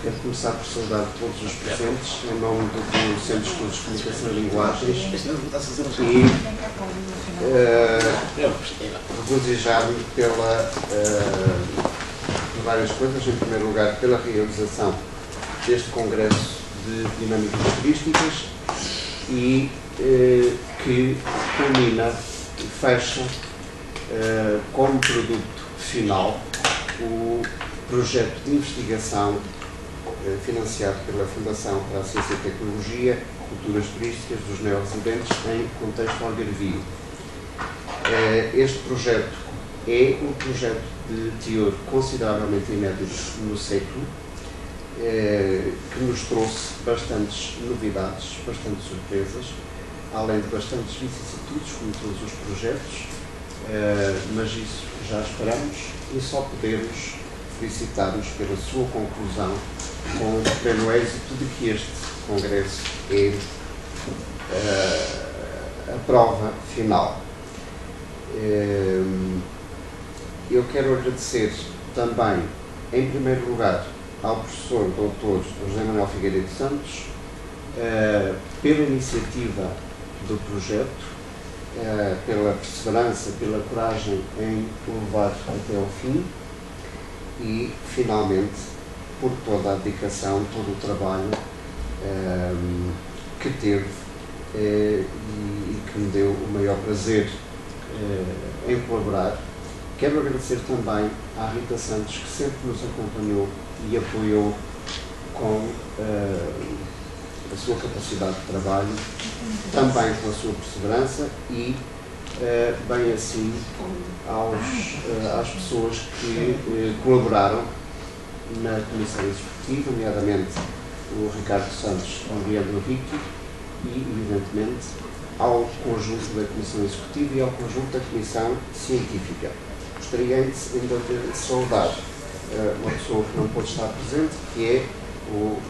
Quero começar por saudar todos os presentes em nome do Centro de Estudos de Comunicação e Linguagens e regozijar-me por várias coisas. Em primeiro lugar, pela realização deste Congresso de Dinâmicas Turísticas e que culmina e fecha como produto final o projeto de investigação financiado pela Fundação para a Ciência e Tecnologia, Culturas Turísticas dos Neorresidentes em Contexto Algarvio. Este projeto é um projeto de teor consideravelmente inédito no século, que nos trouxe bastantes novidades, bastantes surpresas, além de bastantes vicissitudes, como todos os projetos, mas isso já esperamos e só podemos felicitar-nos pela sua conclusão com o pleno êxito de que este Congresso é a prova final. Eu quero agradecer também, em primeiro lugar, ao professor Dr. José Manuel Figueiredo Santos pela iniciativa do projeto, pela perseverança, pela coragem em o levar até ao fim e, finalmente, por toda a dedicação, todo o trabalho que teve e que me deu o maior prazer em colaborar. Quero agradecer também à Rita Santos, que sempre nos acompanhou e apoiou com a sua capacidade de trabalho, também com a sua perseverança e, bem assim, às pessoas que colaboraram na Comissão Executiva, nomeadamente o Ricardo Santos e o Leandro Rico, e, evidentemente, ao conjunto da Comissão Executiva e ao conjunto da Comissão Científica. Gostaria ainda de saudar uma pessoa que não pôde estar presente, que é o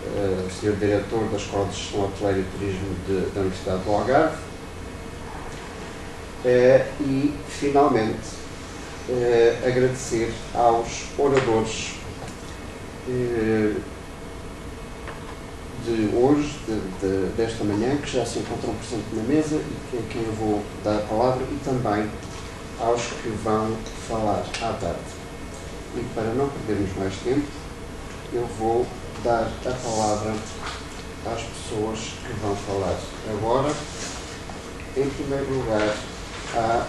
Sr. Diretor da Escola de Gestão Hoteleira e Turismo da Universidade do Algarve. E, finalmente, agradecer aos oradores de hoje, desta manhã, que já se encontram presentes na mesa e a quem eu vou dar a palavra, e também aos que vão falar à tarde. E para não perdermos mais tempo, eu vou dar a palavra às pessoas que vão falar agora. Em primeiro lugar, à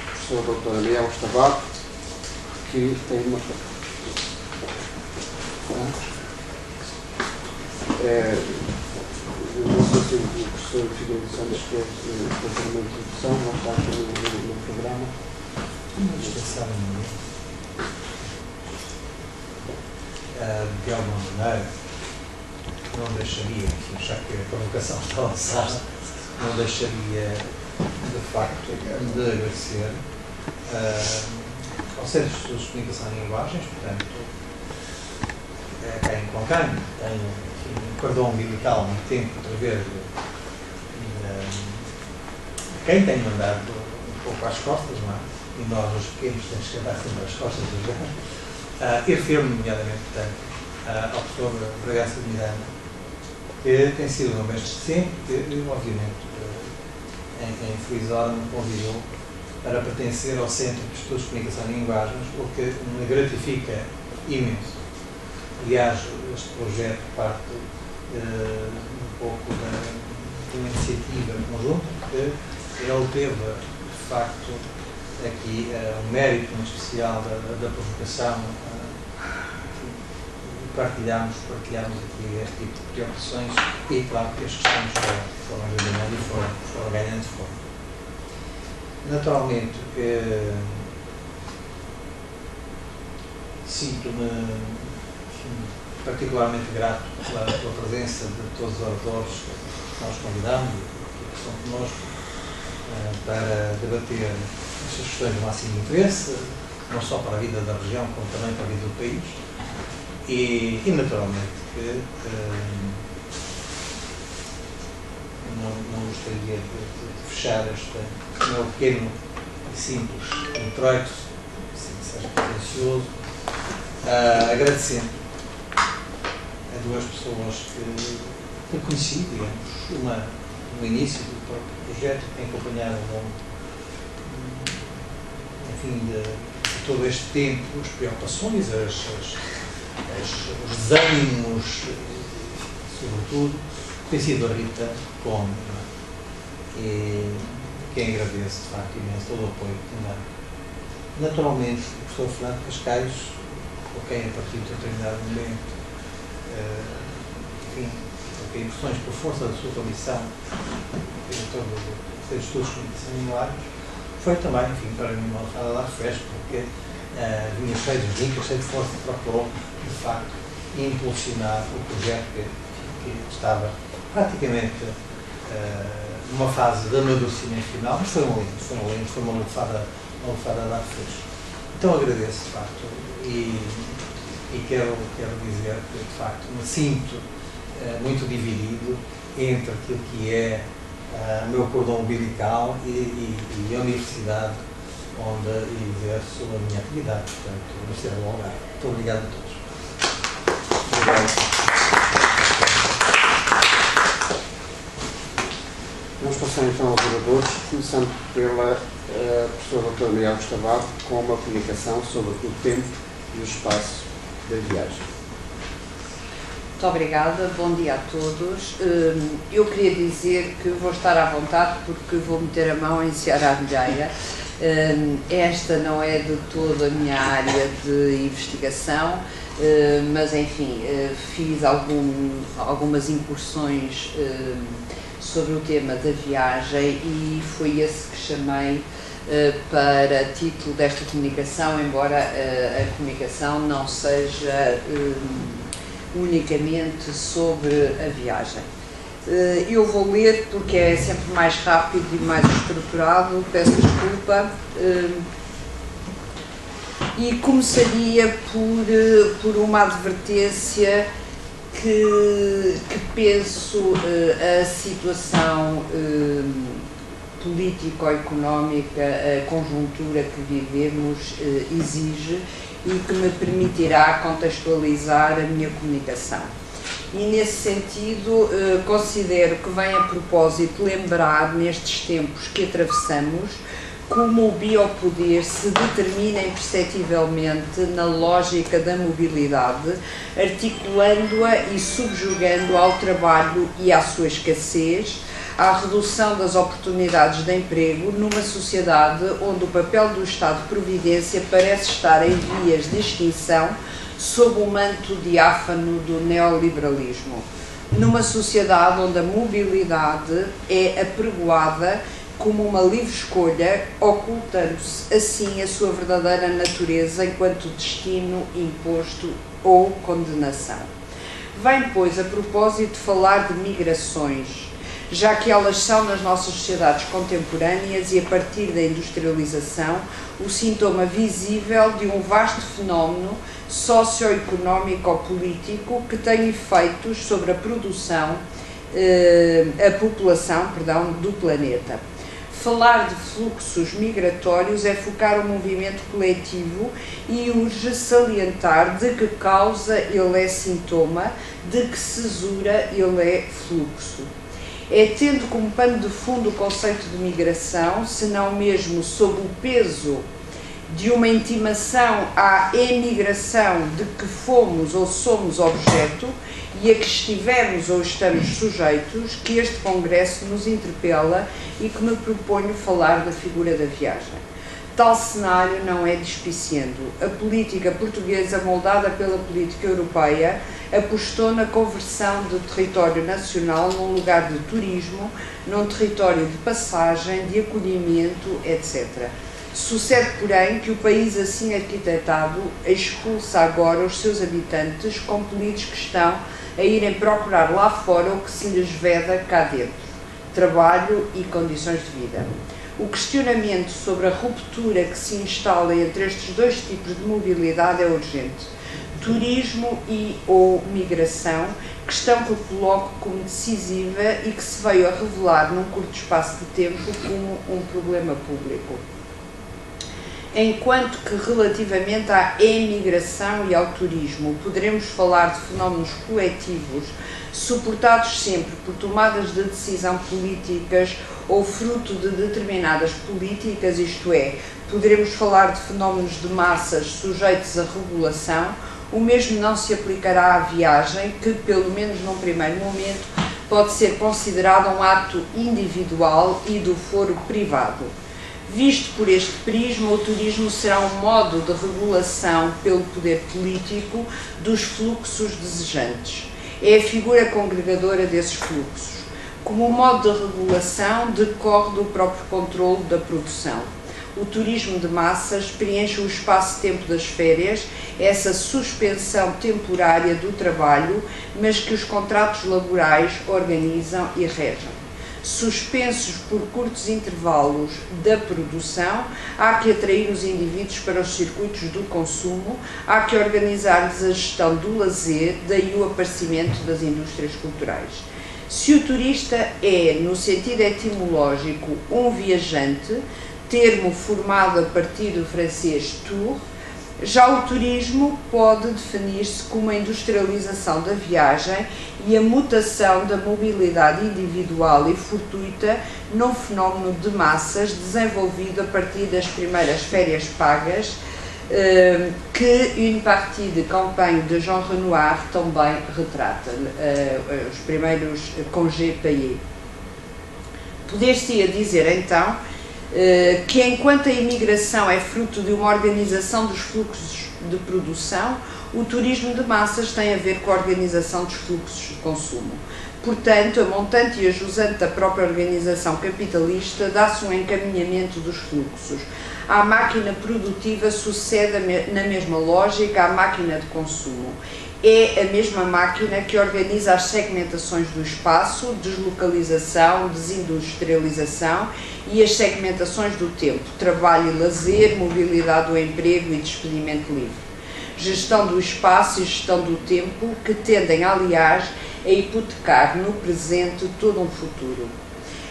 professora doutora Miel Estabaco, que tem uma... não sei se o professor Figueiredo Santos quer fazer uma introdução, não está aqui no programa. De alguma maneira, não deixaria, enfim, já que a provocação está lançada, não deixaria, de facto, de agradecer ao Centro de Estudos de Comunicação e Linguagens, portanto, quem com quem tem um cordão umbilical muito tempo através de quem tem mandado um pouco às costas, não é? E nós, os pequenos, temos que andar sempre às costas dos grandes. Eu refiro-me, nomeadamente, portanto, ao professor Bragança de Miranda, que tem sido o meu mestre sempre, que, obviamente, em Feliz Hora me convidou para pertencer ao Centro de Estudos de Comunicação e Linguagens, o que me gratifica imenso. Aliás, este projeto parte um pouco de uma iniciativa conjunta, que ele teve, de facto, aqui um mérito muito especial da provocação. Partilhamos aqui este tipo de preocupações e, claro, que as questões foram ganhando e foram ganhando forma. Naturalmente, sinto-me particularmente grato pela presença de todos os oradores que nós convidamos e que estão connosco para debater estas questões de máximo interesse, não só para a vida da região, como também para a vida do país. E naturalmente, que não gostaria de fechar este meu pequeno e simples introito, se seja tendencioso, agradecendo a duas pessoas que conheci, digamos, uma no início do próprio projeto, que tem acompanhado ao longo, enfim, de todo este tempo, as preocupações, os desânimos, sobretudo, tem sido a Rita Gomes, e quem agradeço, de facto, imenso todo o apoio que tem dado. Naturalmente, o professor Fernando Cascais, com quem, a partir de um determinado momento, enfim, porque impressões por força da sua comissão, diretor do Centro de Estudos de Comunicação em Milagres, foi também, enfim, para mim uma alçada de ar fresco, porque vinha cheio de dicas, cheio de força, procurou, de facto, impulsionar o projeto que estava praticamente numa fase de amadurecimento final, mas foi uma alçada de ar fresco. Então agradeço, de facto, e quero dizer que, de facto, me sinto muito dividido entre aquilo que é o meu cordão umbilical e a universidade onde exerço a minha atividade, portanto, a Universidade do Algarve. Muito obrigado a todos. Obrigado. Vamos passar então aos oradores, começando pela professora doutora Maria Augusta Abado, com uma comunicação sobre o tempo e o espaço da viagem. Muito obrigada, bom dia a todos. Eu queria dizer que vou estar à vontade porque vou meter a mão em seara alheia. Esta não é de toda a minha área de investigação, mas enfim, fiz algumas incursões sobre o tema da viagem e foi esse que chamei para título desta comunicação, embora a comunicação não seja unicamente sobre a viagem. Eu vou ler porque é sempre mais rápido e mais estruturado, peço desculpa, e começaria por uma advertência que penso a situação político-económica, a conjuntura que vivemos exige e que me permitirá contextualizar a minha comunicação. E nesse sentido considero que vem a propósito lembrar nestes tempos que atravessamos como o biopoder se determina imperceptivelmente na lógica da mobilidade, articulando-a e subjugando ao trabalho e à sua escassez, à redução das oportunidades de emprego numa sociedade onde o papel do Estado de Providência parece estar em vias de extinção sob o manto diáfano do neoliberalismo. Numa sociedade onde a mobilidade é apregoada como uma livre escolha, ocultando-se assim a sua verdadeira natureza enquanto destino imposto ou condenação. Vem, pois, a propósito falar de migrações, já que elas são nas nossas sociedades contemporâneas e a partir da industrialização o sintoma visível de um vasto fenómeno socioeconómico-político que tem efeitos sobre a população do planeta. Falar de fluxos migratórios é focar o movimento coletivo e urge salientar de que causa ele é sintoma, de que cesura ele é fluxo. É tendo como pano de fundo o conceito de migração, se não mesmo sob o peso de uma intimação à emigração de que fomos ou somos objeto e a que estivemos ou estamos sujeitos, que este Congresso nos interpela e que me proponho falar da figura da viagem. Tal cenário não é despiciando. A política portuguesa, moldada pela política europeia, apostou na conversão do território nacional num lugar de turismo, num território de passagem, de acolhimento, etc. Sucede, porém, que o país assim arquitetado expulsa agora os seus habitantes, compelidos que estão a irem procurar lá fora o que se lhes veda cá dentro: trabalho e condições de vida. O questionamento sobre a ruptura que se instala entre estes dois tipos de mobilidade é urgente. Turismo e ou migração, questão que eu coloco como decisiva e que se veio a revelar num curto espaço de tempo como um problema público. enquanto que relativamente à emigração e ao turismo poderemos falar de fenómenos coletivos suportados sempre por tomadas de decisão políticas ou fruto de determinadas políticas, isto é, poderemos falar de fenómenos de massas sujeitos à regulação, o mesmo não se aplicará à viagem, que, pelo menos num primeiro momento, pode ser considerada um ato individual e do foro privado. Visto por este prisma, o turismo será um modo de regulação pelo poder político dos fluxos desejantes. É a figura congregadora desses fluxos. Como modo de regulação, decorre do próprio controlo da produção. O turismo de massas preenche o espaço-tempo das férias, essa suspensão temporária do trabalho, mas que os contratos laborais organizam e regem. Suspensos por curtos intervalos da produção, há que atrair os indivíduos para os circuitos do consumo, há que organizar-lhes a gestão do lazer, daí o aparecimento das indústrias culturais. Se o turista é, no sentido etimológico, um viajante, termo formado a partir do francês tour, já o turismo pode definir-se como a industrialização da viagem e a mutação da mobilidade individual e fortuita num fenómeno de massas desenvolvido a partir das primeiras férias pagas que Une partie de campagne de Jean Renoir também retrata, os primeiros congés payés. Poder-se-ia dizer então que enquanto a imigração é fruto de uma organização dos fluxos de produção, o turismo de massas tem a ver com a organização dos fluxos de consumo. Portanto, a montante e a jusante da própria organização capitalista dá-se um encaminhamento dos fluxos. À máquina produtiva sucede na mesma lógica à máquina de consumo. É a mesma máquina que organiza as segmentações do espaço, deslocalização, desindustrialização e as segmentações do tempo, trabalho e lazer, mobilidade do emprego e despedimento livre. Gestão do espaço e gestão do tempo que tendem, aliás, a hipotecar no presente todo um futuro.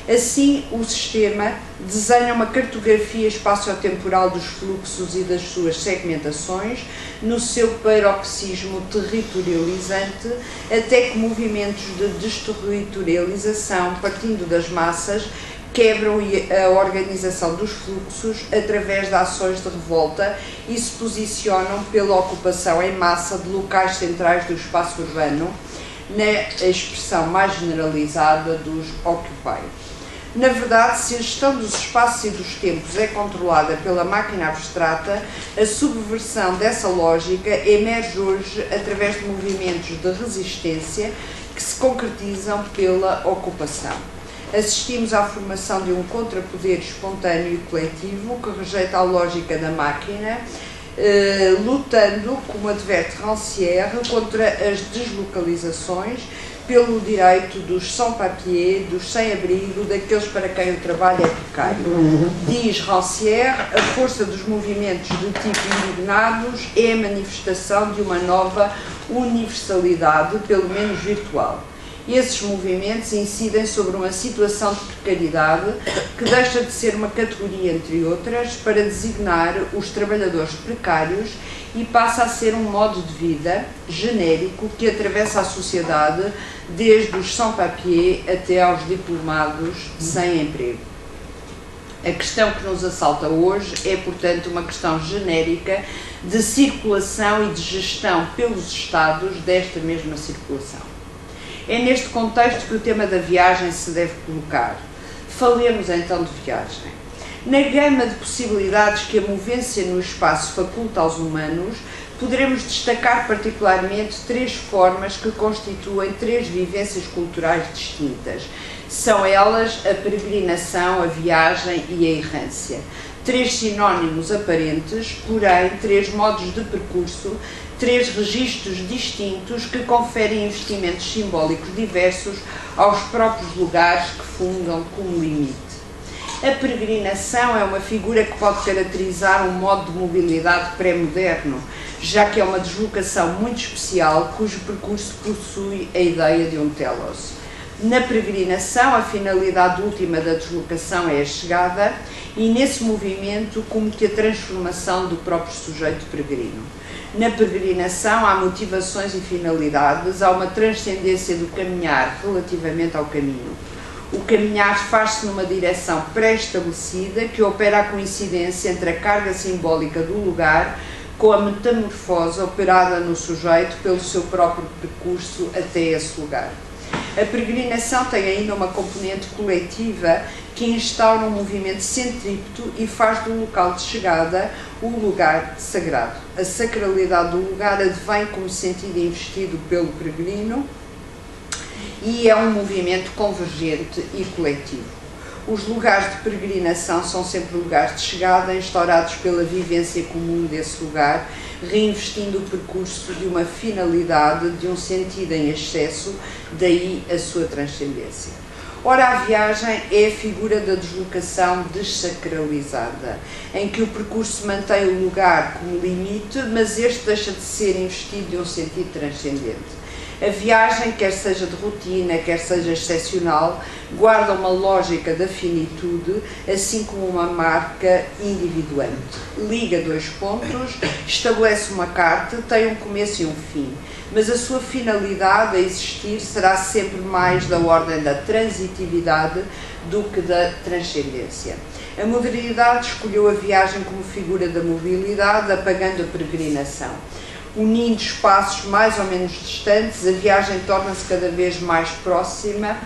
Assim, o sistema desenha uma cartografia espaço-temporal dos fluxos e das suas segmentações no seu paroxismo territorializante, até que movimentos de desterritorialização, partindo das massas, quebram a organização dos fluxos através de ações de revolta e se posicionam pela ocupação em massa de locais centrais do espaço urbano, na expressão mais generalizada dos Occupy. Na verdade, se a gestão dos espaços e dos tempos é controlada pela máquina abstrata, a subversão dessa lógica emerge hoje através de movimentos de resistência que se concretizam pela ocupação. Assistimos à formação de um contrapoder espontâneo e coletivo que rejeita a lógica da máquina, lutando, como adverte Rancière, contra as deslocalizações, pelo direito dos sans-papiers, dos sem-abrigo, daqueles para quem o trabalho é precário. Diz Rancière, a força dos movimentos de tipo indignados é a manifestação de uma nova universalidade, pelo menos virtual. Esses movimentos incidem sobre uma situação de precariedade que deixa de ser uma categoria, entre outras, para designar os trabalhadores precários e passa a ser um modo de vida genérico que atravessa a sociedade desde os sans-papiers até aos diplomados sem emprego. A questão que nos assalta hoje é, portanto, uma questão genérica de circulação e de gestão pelos Estados desta mesma circulação. É neste contexto que o tema da viagem se deve colocar. Falemos então de viagem. Na gama de possibilidades que a movência no espaço faculta aos humanos, poderemos destacar particularmente três formas que constituem três vivências culturais distintas. São elas a peregrinação, a viagem e a errância. Três sinónimos aparentes, porém três modos de percurso, três registros distintos que conferem investimentos simbólicos diversos aos próprios lugares que fundam como limite. A peregrinação é uma figura que pode caracterizar um modo de mobilidade pré-moderno, já que é uma deslocação muito especial cujo percurso possui a ideia de um telos. Na peregrinação, a finalidade última da deslocação é a chegada, e nesse movimento como que a transformação do próprio sujeito peregrino. Na peregrinação há motivações e finalidades, há uma transcendência do caminhar relativamente ao caminho. O caminhar faz-se numa direção pré-estabelecida que opera a coincidência entre a carga simbólica do lugar com a metamorfose operada no sujeito pelo seu próprio percurso até esse lugar. A peregrinação tem ainda uma componente coletiva que instaura um movimento centrípeto e faz do local de chegada o lugar sagrado. A sacralidade do lugar advém como sentido investido pelo peregrino e é um movimento convergente e coletivo. Os lugares de peregrinação são sempre lugares de chegada, instaurados pela vivência comum desse lugar, reinvestindo o percurso de uma finalidade, de um sentido em excesso, daí a sua transcendência. Ora, a viagem é a figura da deslocação dessacralizada, em que o percurso mantém o lugar como limite, mas este deixa de ser investido de um sentido transcendente. A viagem, quer seja de rotina, quer seja excepcional, guarda uma lógica da finitude, assim como uma marca individuante. Liga dois pontos, estabelece uma carta, tem um começo e um fim, mas a sua finalidade a existir será sempre mais da ordem da transitividade do que da transcendência. A modernidade escolheu a viagem como figura da mobilidade, apagando a peregrinação. Unindo espaços mais ou menos distantes, a viagem torna-se cada vez mais próxima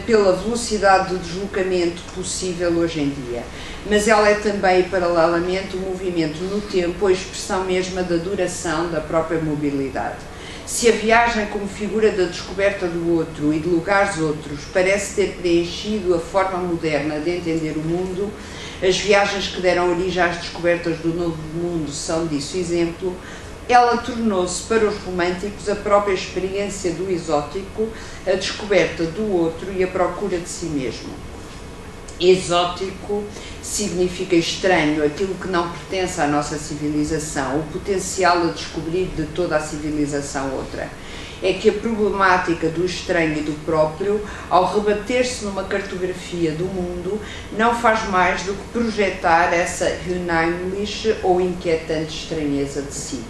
pela velocidade de deslocamento possível hoje em dia. Mas ela é também, paralelamente, um movimento no tempo, a expressão mesma da duração da própria mobilidade. Se a viagem como figura da descoberta do outro e de lugares outros parece ter preenchido a forma moderna de entender o mundo, as viagens que deram origem às descobertas do Novo Mundo são disso exemplo. Ela tornou-se para os românticos a própria experiência do exótico, a descoberta do outro e a procura de si mesmo. Exótico significa estranho, aquilo que não pertence à nossa civilização, o potencial a descobrir de toda a civilização outra. É que a problemática do estranho e do próprio, ao rebater-se numa cartografia do mundo, não faz mais do que projetar essa unheimliche ou inquietante estranheza de si.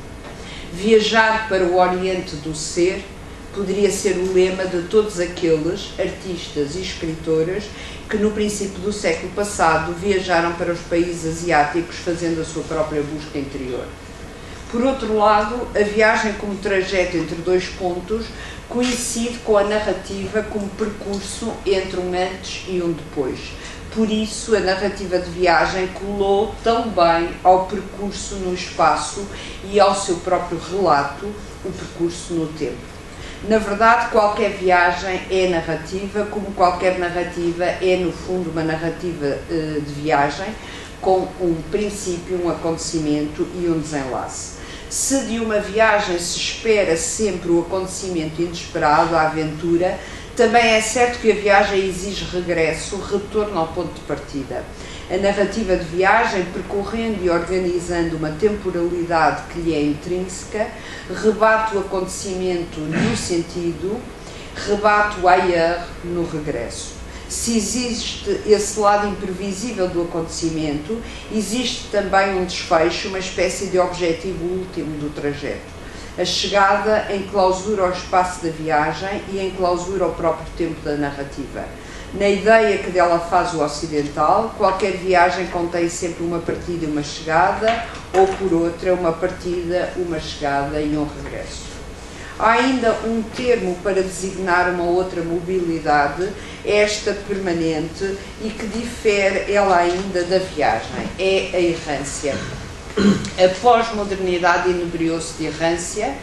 Viajar para o Oriente do Ser poderia ser o lema de todos aqueles artistas e escritores que no princípio do século passado viajaram para os países asiáticos fazendo a sua própria busca interior. Por outro lado, a viagem como trajeto entre dois pontos coincide com a narrativa como percurso entre um antes e um depois. Por isso, a narrativa de viagem colou tão bem ao percurso no espaço e ao seu próprio relato, o percurso no tempo. Na verdade, qualquer viagem é narrativa, como qualquer narrativa é, no fundo, uma narrativa de viagem, com um princípio, um acontecimento e um desenlace. Se de uma viagem se espera sempre o acontecimento inesperado, a aventura, também é certo que a viagem exige regresso, retorno ao ponto de partida. A narrativa de viagem, percorrendo e organizando uma temporalidade que lhe é intrínseca, rebate o acontecimento no sentido, rebate o ailleurs no regresso. Se existe esse lado imprevisível do acontecimento, existe também um desfecho, uma espécie de objetivo último do trajeto. A chegada enclausura o espaço da viagem e enclausura o próprio tempo da narrativa. Na ideia que dela faz o ocidental, qualquer viagem contém sempre uma partida e uma chegada, ou por outra, uma partida, uma chegada e um regresso. Há ainda um termo para designar uma outra mobilidade, esta permanente, e que difere ela ainda da viagem, é a errância. A pós-modernidade inebriou-se de errância,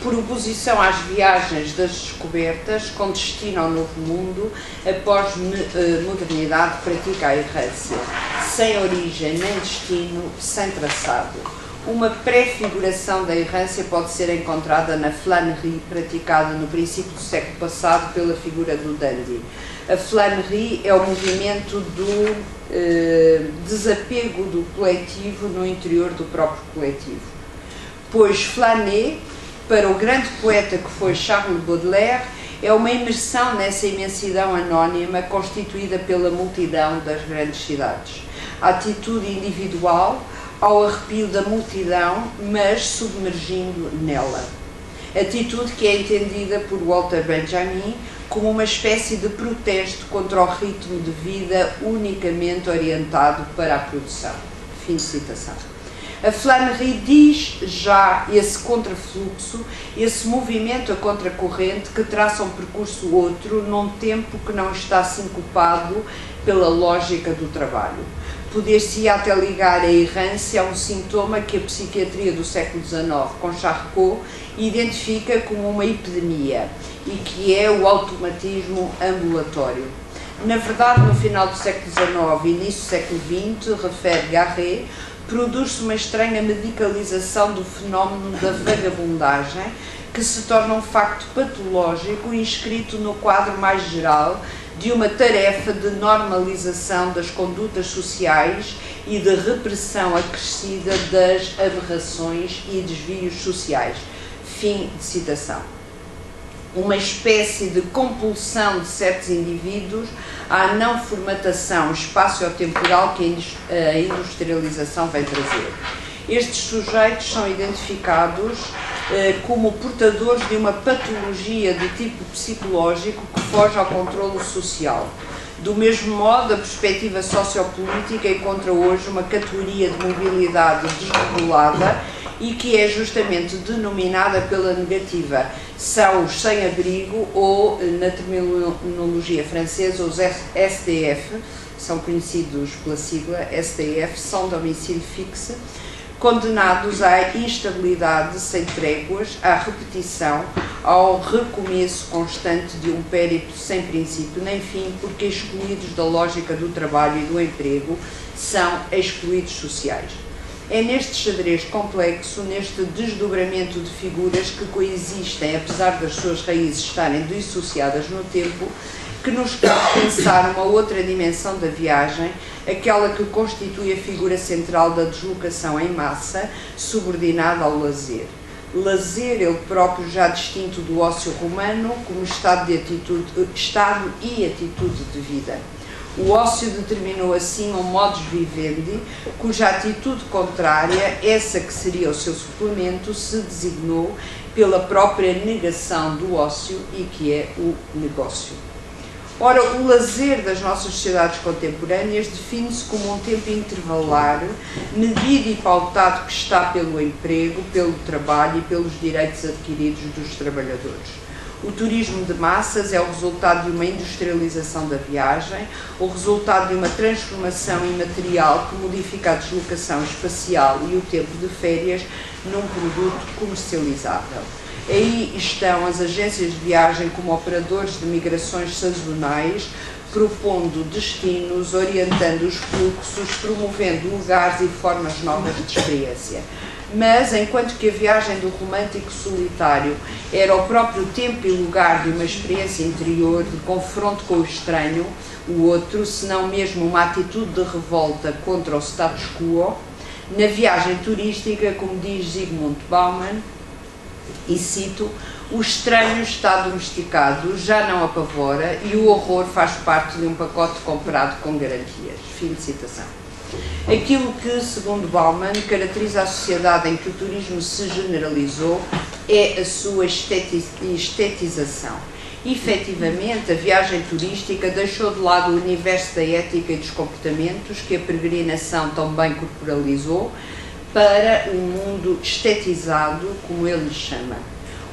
por oposição às viagens das descobertas, com destino ao novo mundo, a pós-modernidade pratica a errância, sem origem nem destino, sem traçado. Uma prefiguração da errância pode ser encontrada na flânerie, praticada no princípio do século passado pela figura do dandy. A flânerie é o movimento do desapego do coletivo no interior do próprio coletivo. Pois flâner, para o grande poeta que foi Charles Baudelaire, É uma imersão nessa imensidão anónima constituída pela multidão das grandes cidades. A atitude individual ao arrepio da multidão, mas submergindo nela. Atitude que é entendida por Walter Benjamin como uma espécie de protesto contra o ritmo de vida unicamente orientado para a produção. Fim de citação. A Flannery diz já esse contrafluxo, esse movimento a contracorrente que traça um percurso outro num tempo que não está sincopado pela lógica do trabalho. Poder-se até ligar a errância a um sintoma que a psiquiatria do século XIX, com Charcot, identifica como uma epidemia e que é o automatismo ambulatório. Na verdade, no final do século XIX e início do século XX, refere Garret, produz-se uma estranha medicalização do fenómeno da vagabundagem, que se torna um facto patológico inscrito no quadro mais geral de uma tarefa de normalização das condutas sociais e de repressão acrescida das aberrações e desvios sociais. Fim de citação. Uma espécie de compulsão de certos indivíduos à não formatação espaço-temporal que a industrialização vem trazer. Estes sujeitos são identificados como portadores de uma patologia de tipo psicológico que foge ao controlo social. Do mesmo modo, a perspectiva sociopolítica encontra hoje uma categoria de mobilidade desregulada e que é justamente denominada pela negativa. São os sem-abrigo ou, na terminologia francesa, os SDF, são conhecidos pela sigla SDF, sem domicílio fixo, condenados à instabilidade sem tréguas, à repetição, ao recomeço constante de um périplo sem princípio nem fim, porque excluídos da lógica do trabalho e do emprego, são excluídos sociais. É neste xadrez complexo, neste desdobramento de figuras que coexistem, apesar das suas raízes estarem dissociadas no tempo, que nos cabe pensar uma outra dimensão da viagem, aquela que constitui a figura central da deslocação em massa, subordinada ao lazer. Lazer, ele próprio já distinto do ócio romano, como estado e atitude de vida. O ócio determinou assim um modus vivendi, cuja atitude contrária, essa que seria o seu suplemento, se designou pela própria negação do ócio e que é o negócio. Ora, o lazer das nossas sociedades contemporâneas define-se como um tempo intervalar, medido e pautado que está pelo emprego, pelo trabalho e pelos direitos adquiridos dos trabalhadores. O turismo de massas é o resultado de uma industrialização da viagem, o resultado de uma transformação imaterial que modifica a deslocação espacial e o tempo de férias num produto comercializável. Aí estão as agências de viagem como operadores de migrações sazonais, propondo destinos, orientando os fluxos, promovendo lugares e formas novas de experiência. Mas, enquanto que a viagem do romântico solitário era o próprio tempo e lugar de uma experiência interior, de confronto com o estranho, o outro, se não mesmo uma atitude de revolta contra o status quo, na viagem turística, como diz Zygmunt Bauman, e cito, o estranho está domesticado, já não apavora e o horror faz parte de um pacote comprado com garantias. Fim de citação. Aquilo que, segundo Bauman, caracteriza a sociedade em que o turismo se generalizou é a sua estetização. Efetivamente, a viagem turística deixou de lado o universo da ética e dos comportamentos que a peregrinação também corporalizou para um mundo estetizado, como ele lhe chama.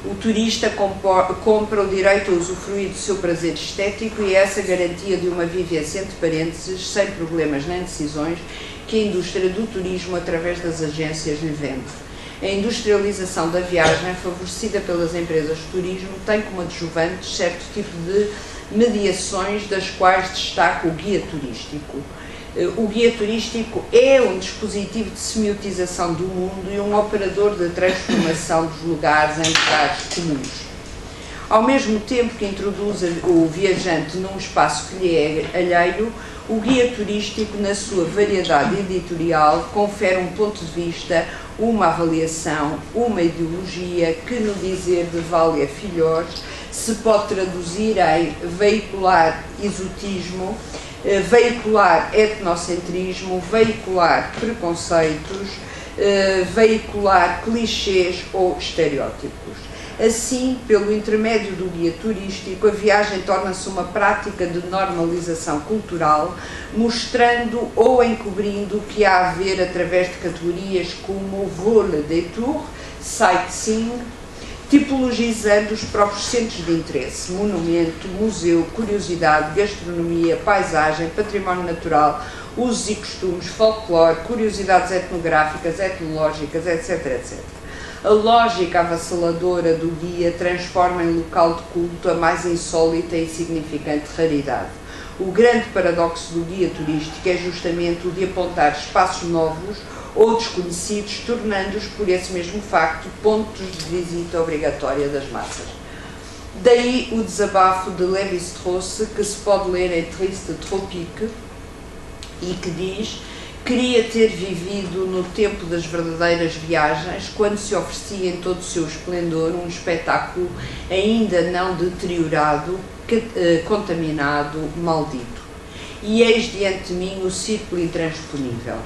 O turista compra o direito a usufruir do seu prazer estético e é essa garantia de uma vivência, entre parênteses, sem problemas nem decisões, que a indústria do turismo, através das agências, lhe vende. A industrialização da viagem, favorecida pelas empresas de turismo, tem como adjuvante certo tipo de mediações, das quais destaca o guia turístico. O guia turístico é um dispositivo de semiotização do mundo e um operador de transformação dos lugares em lugares comuns. Ao mesmo tempo que introduz o viajante num espaço que lhe é alheio, o guia turístico, na sua variedade editorial, confere um ponto de vista, uma avaliação, uma ideologia que, no dizer de Vália Filhós, se pode traduzir em veicular exotismo, veicular etnocentrismo, veicular preconceitos, veicular clichês ou estereótipos. Assim, pelo intermédio do guia turístico, a viagem torna-se uma prática de normalização cultural, mostrando ou encobrindo o que há a ver através de categorias como vol de tour, sightseeing, tipologizando os próprios centros de interesse, monumento, museu, curiosidade, gastronomia, paisagem, património natural, usos e costumes, folclore, curiosidades etnográficas, etnológicas, etc, etc. A lógica avassaladora do guia transforma em local de culto a mais insólita e significante raridade. O grande paradoxo do guia turístico é justamente o de apontar espaços novos ou desconhecidos, tornando-os, por esse mesmo facto, pontos de visita obrigatória das massas. Daí o desabafo de Lévi-Strauss, que se pode ler em Triste Tropique, e que diz: queria ter vivido no tempo das verdadeiras viagens, quando se oferecia em todo o seu esplendor um espetáculo ainda não deteriorado, contaminado, maldito. E eis diante de mim o círculo intransponível.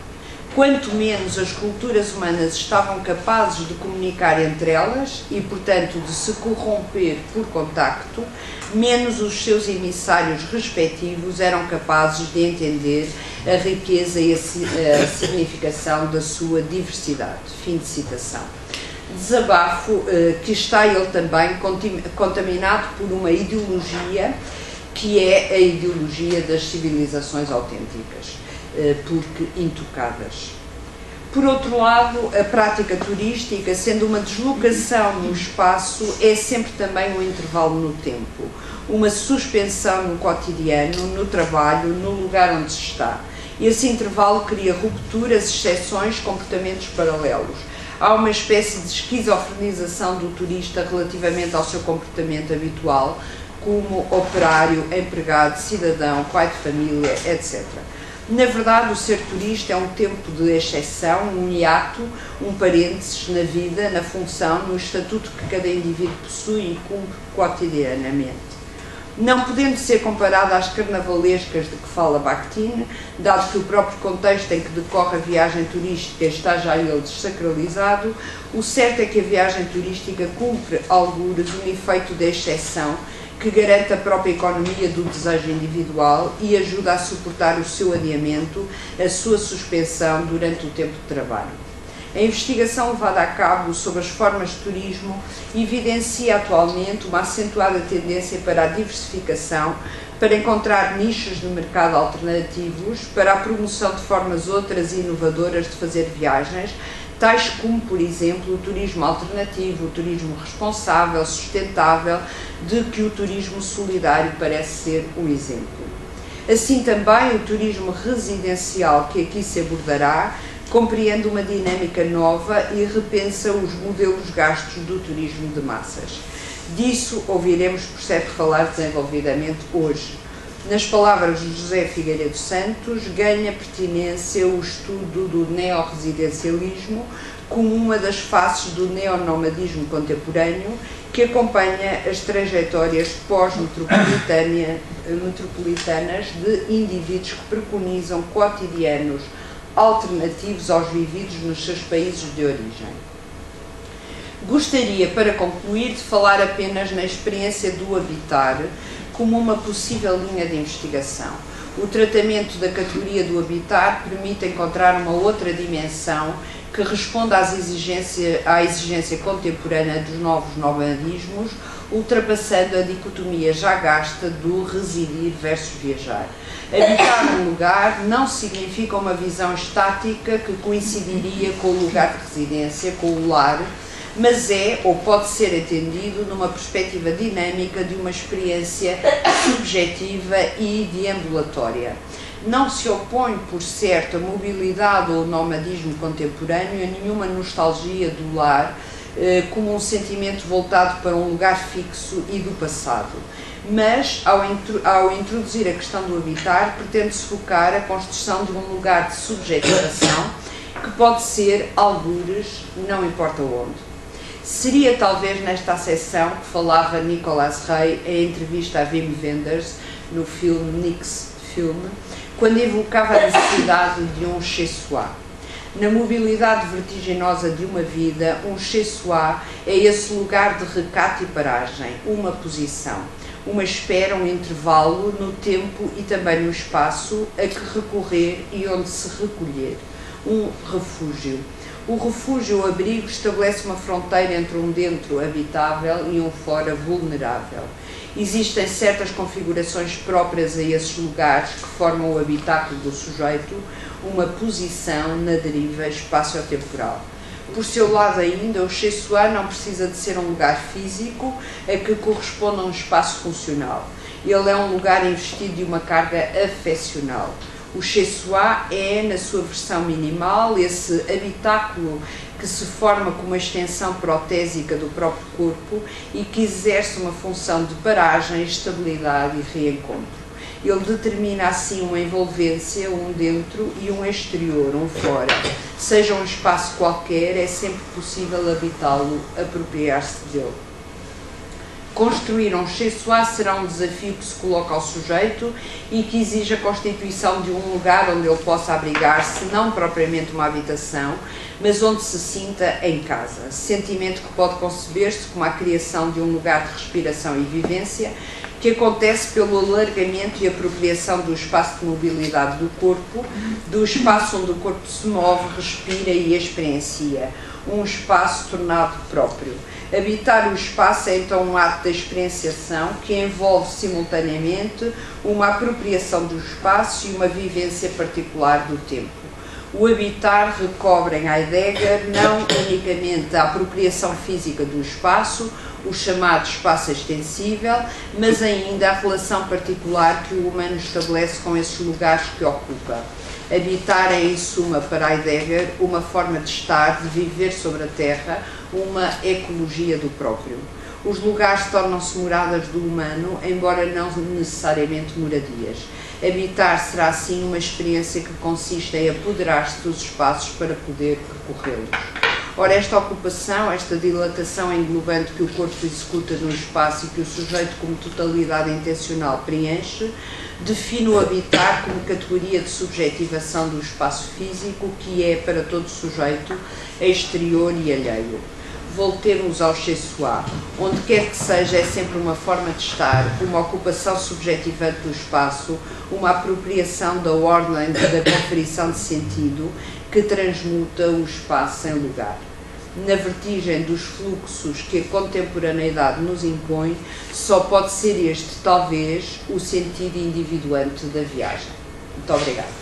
Quanto menos as culturas humanas estavam capazes de comunicar entre elas e, portanto, de se corromper por contacto, menos os seus emissários respectivos eram capazes de entender a riqueza e a significação da sua diversidade. Fim de citação. Desabafo que está ele também contaminado por uma ideologia que é a ideologia das civilizações autênticas, porque intocadas. Por outro lado, a prática turística, sendo uma deslocação no espaço, é sempre também um intervalo no tempo, uma suspensão no cotidiano, no trabalho, no lugar onde se está. Esse intervalo cria rupturas, exceções, comportamentos paralelos. Há uma espécie de esquizofrenização do turista relativamente ao seu comportamento habitual, como operário, empregado, cidadão, pai de família, etc. Na verdade, o ser turista é um tempo de exceção, um hiato, um parênteses na vida, na função, no estatuto que cada indivíduo possui e cumpre cotidianamente. Não podendo ser comparado às carnavalescas de que fala Bakhtin, dado que o próprio contexto em que decorre a viagem turística está já ele desacralizado, o certo é que a viagem turística cumpre algures um efeito de exceção que garante a própria economia do desejo individual e ajuda a suportar o seu adiamento, a sua suspensão durante o tempo de trabalho. A investigação levada a cabo sobre as formas de turismo evidencia atualmente uma acentuada tendência para a diversificação, para encontrar nichos de mercado alternativos, para a promoção de formas outras e inovadoras de fazer viagens, tais como, por exemplo, o turismo alternativo, o turismo responsável, sustentável, de que o turismo solidário parece ser um exemplo. Assim também o turismo residencial, que aqui se abordará, compreende uma dinâmica nova e repensa os modelos gastos do turismo de massas. Disso ouviremos, por certo, falar desenvolvidamente hoje. Nas palavras de José Figueiredo Santos, ganha pertinência o estudo do neorresidencialismo como uma das faces do neonomadismo contemporâneo que acompanha as trajetórias pós-metropolitanas de indivíduos que preconizam cotidianos alternativos aos vividos nos seus países de origem. Gostaria, para concluir, de falar apenas na experiência do habitar como uma possível linha de investigação. O tratamento da categoria do habitar permite encontrar uma outra dimensão que responda à exigência contemporânea dos novos nomadismos, ultrapassando a dicotomia já gasta do residir versus viajar. Habitar um lugar não significa uma visão estática que coincidiria com o lugar de residência, com o lar, mas é, ou pode ser entendido, numa perspectiva dinâmica de uma experiência subjetiva e deambulatória. Não se opõe, por certo, a mobilidade ou o nomadismo contemporâneo a nenhuma nostalgia do lar, como um sentimento voltado para um lugar fixo e do passado. Mas, ao introduzir a questão do habitar, pretende-se focar a construção de um lugar de subjetivação que pode ser algures, não importa onde. Seria talvez nesta acessão que falava Nicolas Rey em entrevista a Wim Wenders no filme Nix Filme, quando evocava a necessidade de um chez soi. Na mobilidade vertiginosa de uma vida, um chez soi é esse lugar de recato e paragem, uma posição, uma espera, um intervalo no tempo e também no espaço a que recorrer e onde se recolher, um refúgio. O refúgio ou abrigo estabelece uma fronteira entre um dentro habitável e um fora vulnerável. Existem certas configurações próprias a esses lugares que formam o habitáculo do sujeito, uma posição na deriva espaço-temporal. Por seu lado ainda, o chez soi não precisa de ser um lugar físico a que corresponda a um espaço funcional. Ele é um lugar investido de uma carga afecional. O chez soi é, na sua versão minimal, esse habitáculo que se forma como uma extensão protésica do próprio corpo e que exerce uma função de paragem, estabilidade e reencontro. Ele determina assim uma envolvência, um dentro e um exterior, um fora. Seja um espaço qualquer, é sempre possível habitá-lo, apropriar-se dele. Construir um chez soi será um desafio que se coloca ao sujeito e que exige a constituição de um lugar onde ele possa abrigar-se, não propriamente uma habitação, mas onde se sinta em casa. Sentimento que pode conceber-se como a criação de um lugar de respiração e vivência, que acontece pelo alargamento e apropriação do espaço de mobilidade do corpo, do espaço onde o corpo se move, respira e experiencia, um espaço tornado próprio. Habitar o espaço é então um ato de experienciação que envolve simultaneamente uma apropriação do espaço e uma vivência particular do tempo. O habitar recobre em Heidegger não unicamente a apropriação física do espaço, o chamado espaço extensível, mas ainda a relação particular que o humano estabelece com esses lugares que ocupa. Habitar é, em suma, para Heidegger, uma forma de estar, de viver sobre a Terra, uma ecologia do próprio. Os lugares tornam-se moradas do humano, embora não necessariamente moradias. Habitar será, assim, uma experiência que consiste em apoderar-se dos espaços para poder percorrê-los. Ora, esta ocupação, esta dilatação englobante que o corpo executa no espaço e que o sujeito, como totalidade intencional, preenche, define o habitar como categoria de subjetivação do espaço físico que é, para todo sujeito, exterior e alheio. Voltemos ao chez soi. Onde quer que seja, é sempre uma forma de estar, uma ocupação subjetivante do espaço, uma apropriação da ordem da conferição de sentido que transmuta o espaço em lugar. Na vertigem dos fluxos que a contemporaneidade nos impõe, só pode ser este, talvez, o sentido individuante da viagem. Muito obrigada.